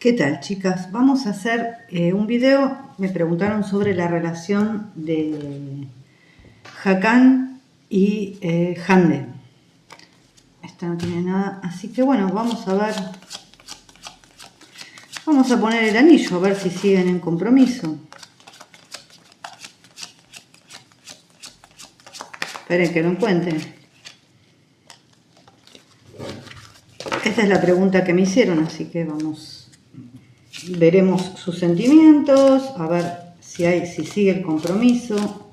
¿Qué tal, chicas? Vamos a hacer un video. Me preguntaron sobre la relación de Hakan y Hande. Esta no tiene nada, así que bueno, vamos a ver. Vamos a poner el anillo, a ver si siguen en compromiso. Esperen que lo encuentren. Esta es la pregunta que me hicieron, así que vamos. Veremos sus sentimientos, a ver si sigue el compromiso.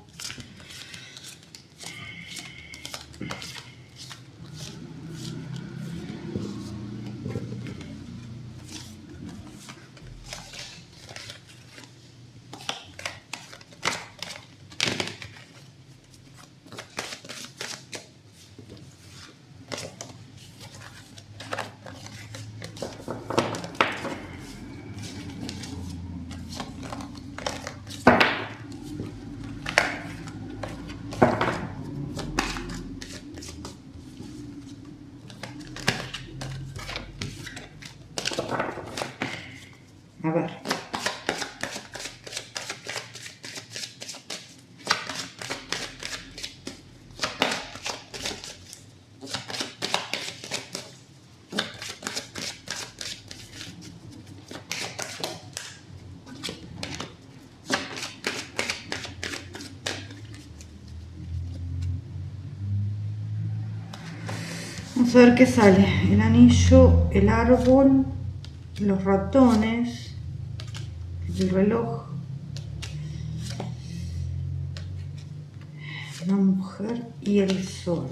A ver. Vamos a ver qué sale. El anillo, el árbol, los ratones, el reloj, la mujer y el sol.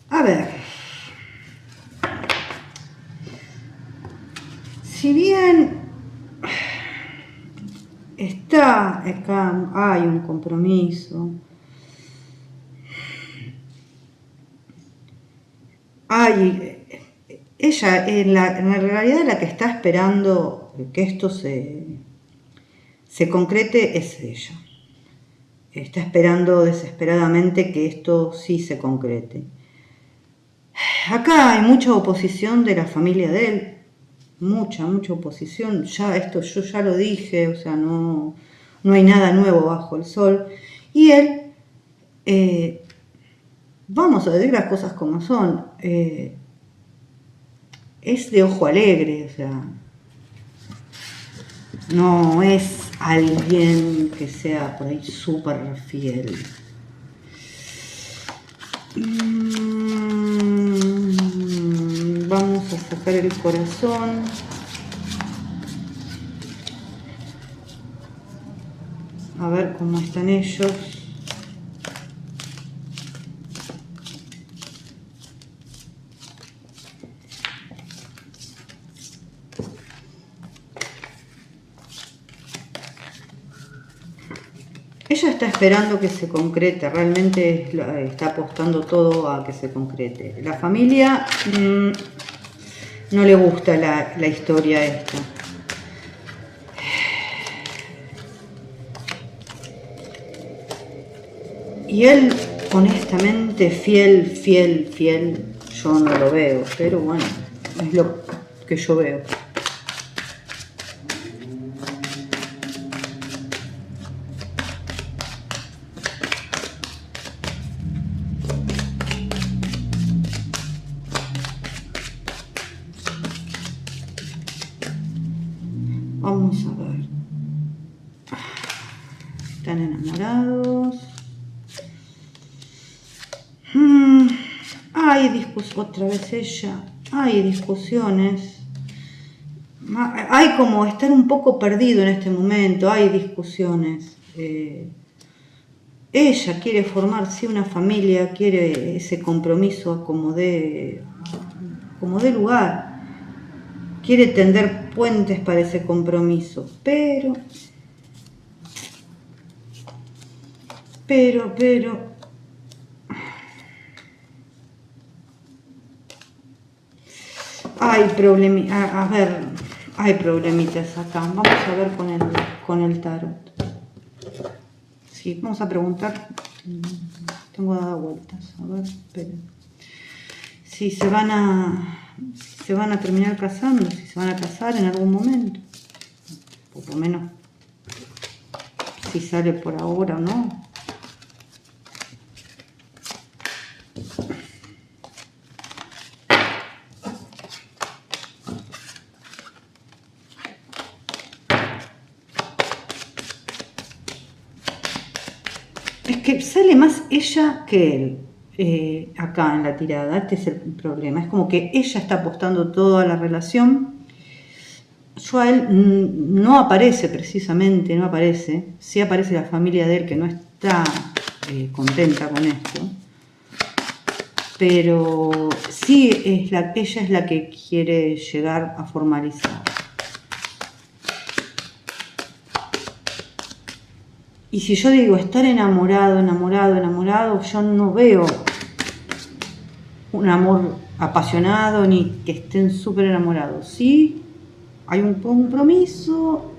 A ver. Si bien está acá, hay un compromiso, ella en la realidad la que está esperando que esto se concrete es ella. Está esperando desesperadamente que esto sí se concrete. Acá hay mucha oposición de la familia de él, mucha oposición. Ya esto yo ya lo dije, o sea, no hay nada nuevo bajo el sol. Y él, vamos a decir las cosas como son, es de ojo alegre, o sea, no es alguien que sea por ahí súper fiel. Vamos a sacar el corazón. A ver cómo están ellos. Ella está esperando que se concrete, realmente está apostando todo a que se concrete. La familia no le gusta la historia esta. Y él, honestamente, fiel, yo no lo veo, pero bueno, es lo que yo veo. Vamos a ver. Están enamorados. Hay discusiones, otra vez ella. Hay discusiones. Hay como estar un poco perdido en este momento. Hay discusiones. Ella quiere formar, sí, una familia, quiere ese compromiso como de lugar. Quiere tender puentes para ese compromiso, pero hay hay problemitas acá. Vamos a ver con el tarot. Sí, vamos a preguntar. Tengo dado vueltas. A ver, esperen. si se van a terminar casando, si se van a casar en algún momento. Por lo menos si sale por ahora o no. Es que sale más ella que él acá en la tirada. Este es el problema. Es como que ella está apostando todo a la relación. Yo a él no aparece precisamente, no aparece. Sí aparece la familia de él que no está contenta con esto. Pero sí ella es la que quiere llegar a formalizar. Y si yo digo estar enamorado, yo no veo un amor apasionado ni que estén súper enamorados. Sí, hay un compromiso,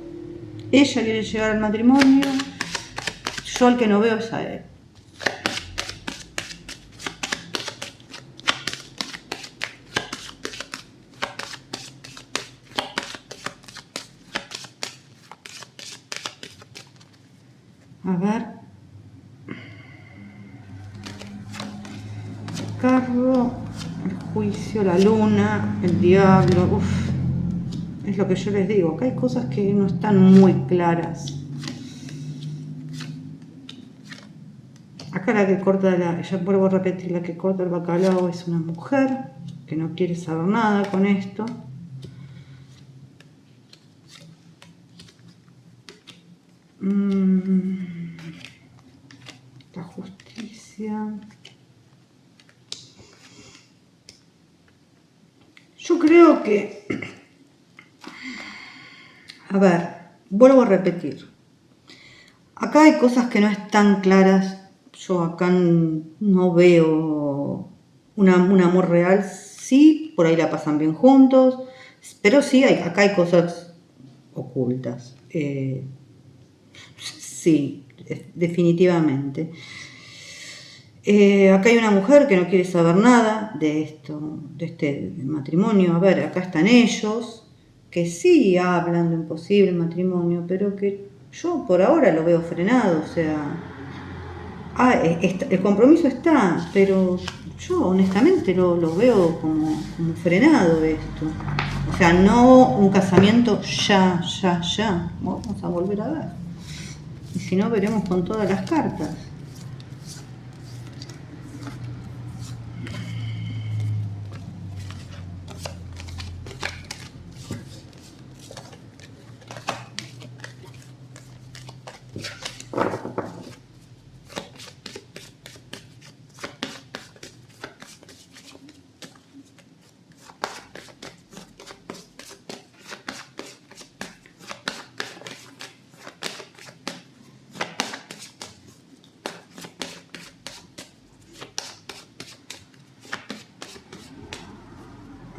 ella quiere llegar al matrimonio, yo el que no veo es a él. A ver. El carro, el juicio, la luna, el diablo. Uf. Es lo que yo les digo. Acá hay cosas que no están muy claras. Acá la que corta, ya vuelvo a repetir, la que corta el bacalao es una mujer que no quiere saber nada con esto. La justicia. Yo creo que, a ver, vuelvo a repetir. Acá hay cosas que no están claras. Yo acá no veo un amor real. Sí, por ahí la pasan bien juntos, pero sí, acá hay cosas ocultas. Sí, definitivamente. Acá hay una mujer que no quiere saber nada de esto, de este matrimonio. A ver, acá están ellos, que sí hablan de un posible matrimonio, pero que yo por ahora lo veo frenado. O sea, el compromiso está, pero yo honestamente lo veo como frenado esto. O sea, no un casamiento ya. Vamos a volver a ver. Y si no, veremos con todas las cartas.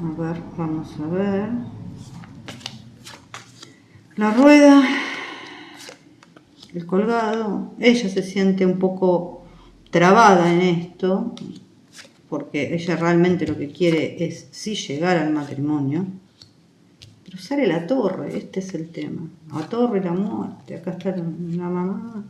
A ver, vamos a ver. La rueda, el colgado. Ella se siente un poco trabada en esto, porque ella realmente lo que quiere es sí llegar al matrimonio. Pero sale la torre, este es el tema. La torre, la muerte, acá está la mamá.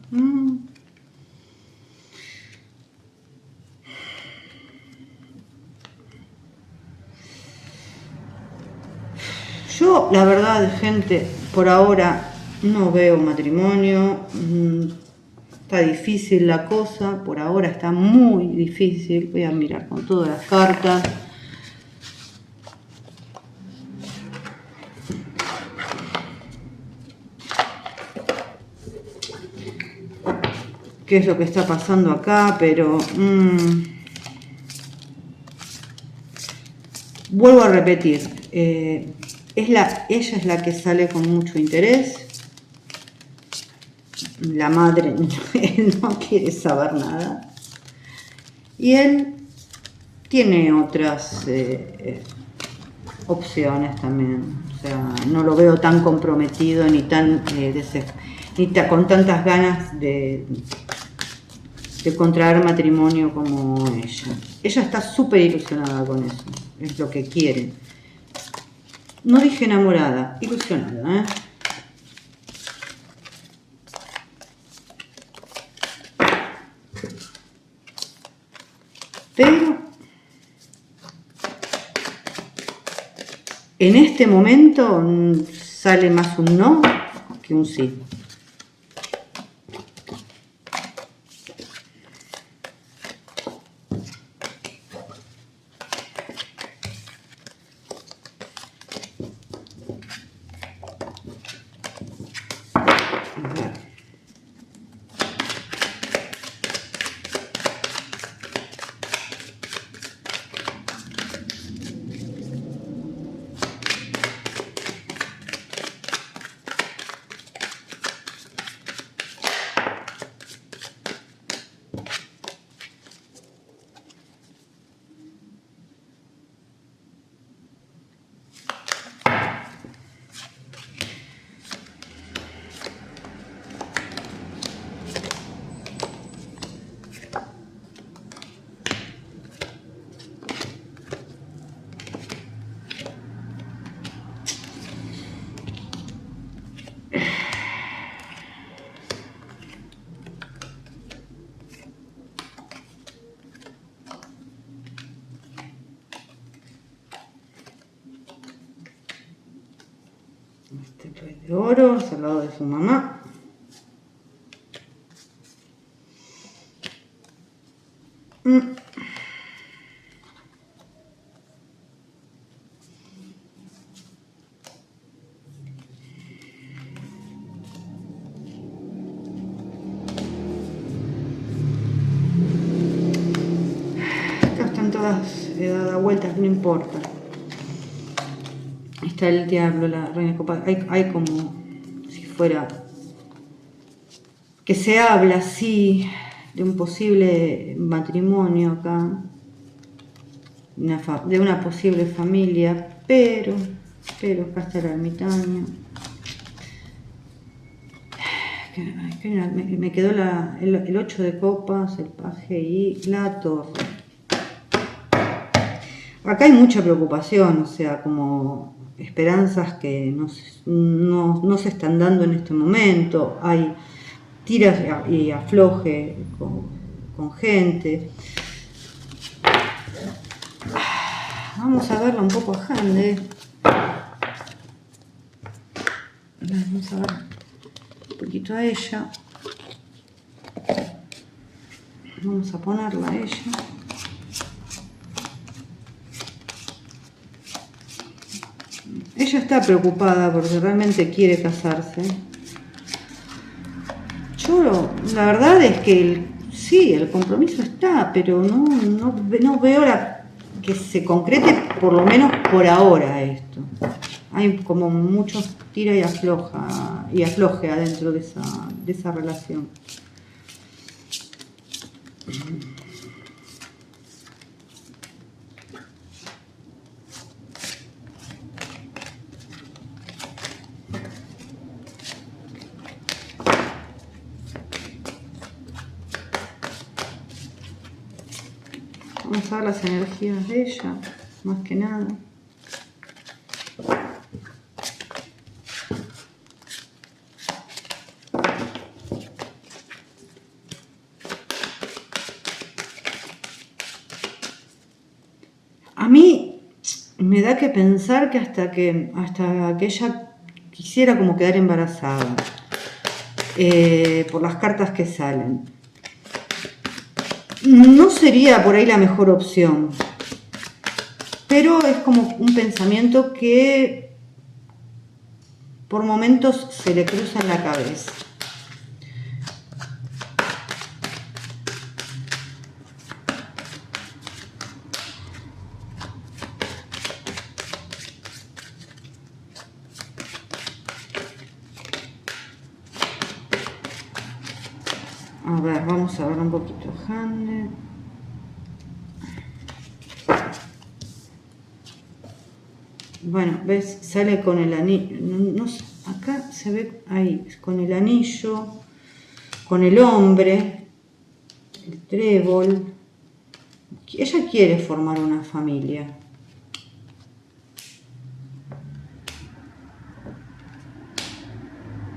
Yo, la verdad, gente, por ahora no veo matrimonio. Está difícil la cosa, por ahora está muy difícil. Voy a mirar con todas las cartas. ¿Qué es lo que está pasando acá? Pero vuelvo a repetir. Ella es la que sale con mucho interés. La madre, él no quiere saber nada. Y él tiene otras opciones también. O sea, no lo veo tan comprometido ni tan con tantas ganas de de contraer matrimonio como ella. Ella está súper ilusionada con eso, es lo que quiere. No dije enamorada, ilusionada, ¿eh? Pero en este momento sale más un no que un sí. Este rey de oros al lado de su mamá. Acá están todas dadas vueltas, no importa. Está el diablo, la reina de copas. Hay como si fuera que se habla así de un posible matrimonio acá, de una posible familia, pero acá está el ermitaño. Me quedó el 8 de copas, el paje y la torre. Acá hay mucha preocupación, o sea, como esperanzas que no se están dando en este momento. Hay tiras y afloje con gente. Vamos a verla un poco a Hande. Vamos a ver un poquito a ella. Vamos a ponerla a ella. Ella está preocupada porque realmente quiere casarse. Yo, la verdad es que sí, el compromiso está, pero no veo que se concrete, por lo menos por ahora, esto. Hay como mucho tira y afloje adentro de esa relación. Vamos a ver las energías de ella, más que nada. A mí me da que pensar que hasta que ella quisiera como quedar embarazada, por las cartas que salen. No sería por ahí la mejor opción, pero es como un pensamiento que por momentos se le cruza en la cabeza. A ver, vamos a ver un poquito Hande. Bueno, ves, sale con el anillo, no sé, acá se ve ahí, con el anillo, con el hombre, el trébol. Ella quiere formar una familia.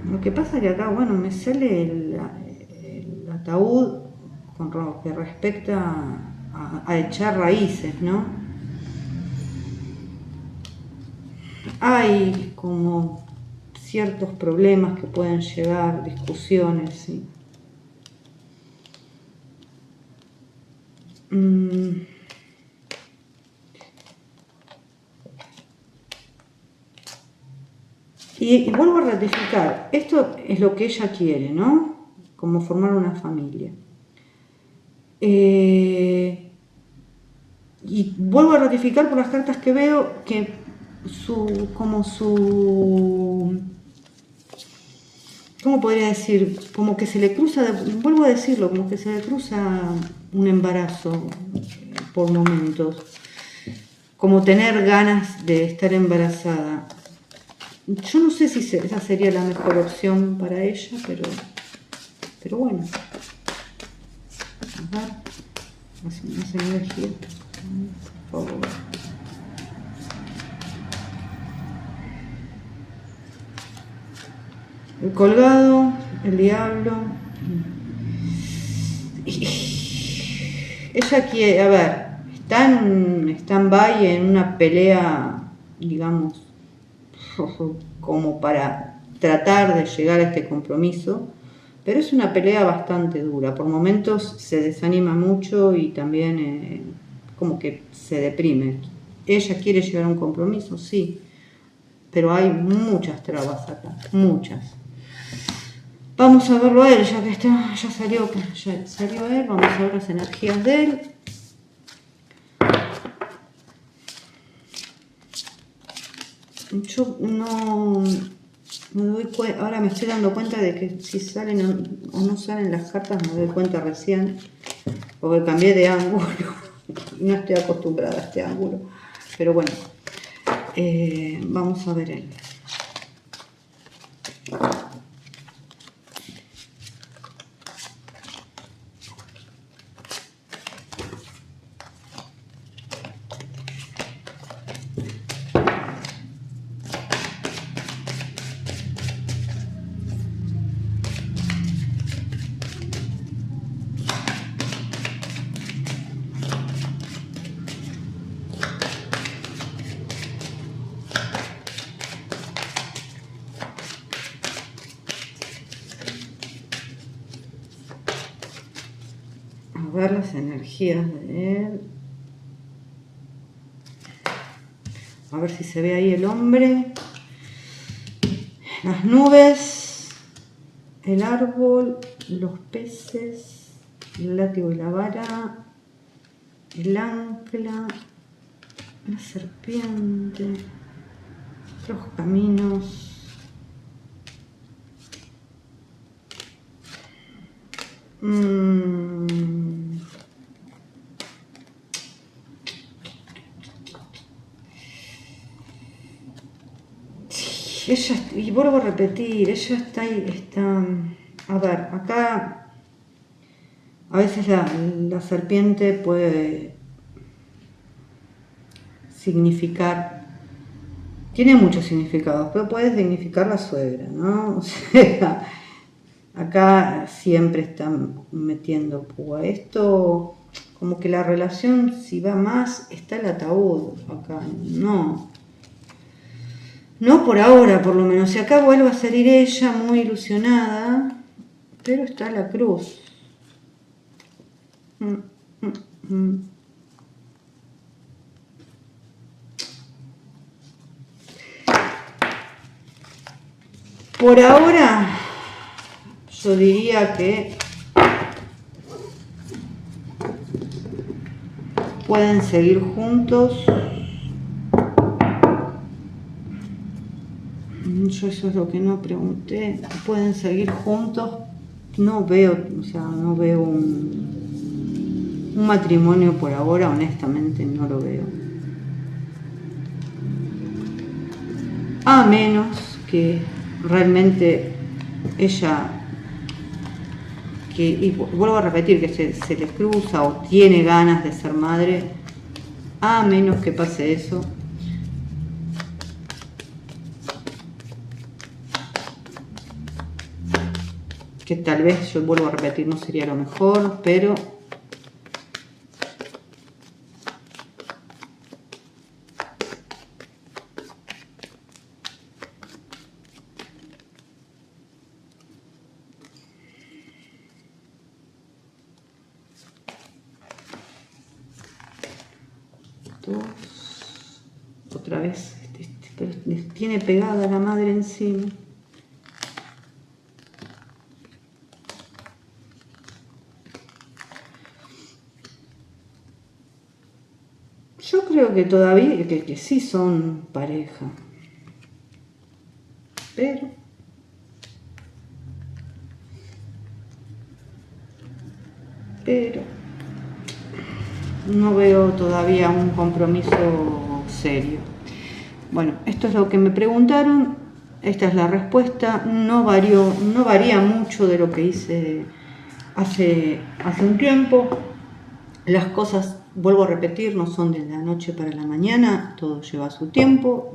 Lo que pasa es que acá, bueno, me sale el ataúd con lo que respecta a echar raíces, ¿no? Hay como ciertos problemas que pueden llegar, discusiones, ¿sí? Y vuelvo a ratificar, esto es lo que ella quiere, ¿no? Como formar una familia. Y vuelvo a ratificar por las cartas que veo que ¿cómo podría decir? Como que se le cruza, vuelvo a decirlo, como que se le cruza un embarazo por momentos. Como tener ganas de estar embarazada. Yo no sé si esa sería la mejor opción para ella, pero bueno. A ver, más energía, por favor. El colgado, el diablo. Ella quiere, a ver, está en stand-by en una pelea, digamos, como para tratar de llegar a este compromiso, pero es una pelea bastante dura. Por momentos se desanima mucho y también como que se deprime. Ella quiere llegar a un compromiso, sí, pero hay muchas trabas acá, muchas. Vamos a verlo a él, ya que ya salió él, vamos a ver las energías de él. Yo no me doy cuenta, ahora me estoy dando cuenta de que si salen o no salen las cartas, me doy cuenta recién, porque cambié de ángulo y no estoy acostumbrada a este ángulo. Pero bueno, vamos a ver él. A ver las energías de él. A ver si se ve ahí el hombre. Las nubes, el árbol, los peces, el látigo y la vara, el ancla, la serpiente, los caminos. Ella, y vuelvo a repetir, ella está a ver, acá a veces la serpiente puede significar, tiene muchos significados, pero puede significar la suegra, ¿no? O sea, acá siempre están metiendo púa. Esto, como que la relación, si va más, está el ataúd acá, no por ahora, por lo menos. Si acá vuelve a salir ella muy ilusionada, pero está la cruz. Por ahora, yo diría que pueden seguir juntos. Yo eso es lo que no pregunté. Pueden seguir juntos. No veo, o sea, no veo un matrimonio por ahora, honestamente no lo veo. A menos que realmente ella y vuelvo a repetir, que se le cruza o tiene ganas de ser madre, a menos que pase eso. Que tal vez, yo vuelvo a repetir, no sería lo mejor, pero otra vez, pero tiene pegada la madre encima. Yo creo que todavía, que sí son pareja, pero no veo todavía un compromiso serio. Bueno, esto es lo que me preguntaron, esta es la respuesta. No varía mucho de lo que hice hace un tiempo. Las cosas, vuelvo a repetir, no son de la noche para la mañana, todo lleva su tiempo,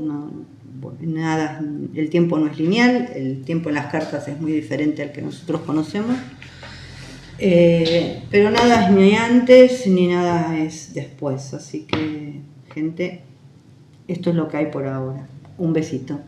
nada, el tiempo no es lineal, el tiempo en las cartas es muy diferente al que nosotros conocemos. Pero nada es ni antes ni nada es después, así que, gente, esto es lo que hay por ahora. Un besito.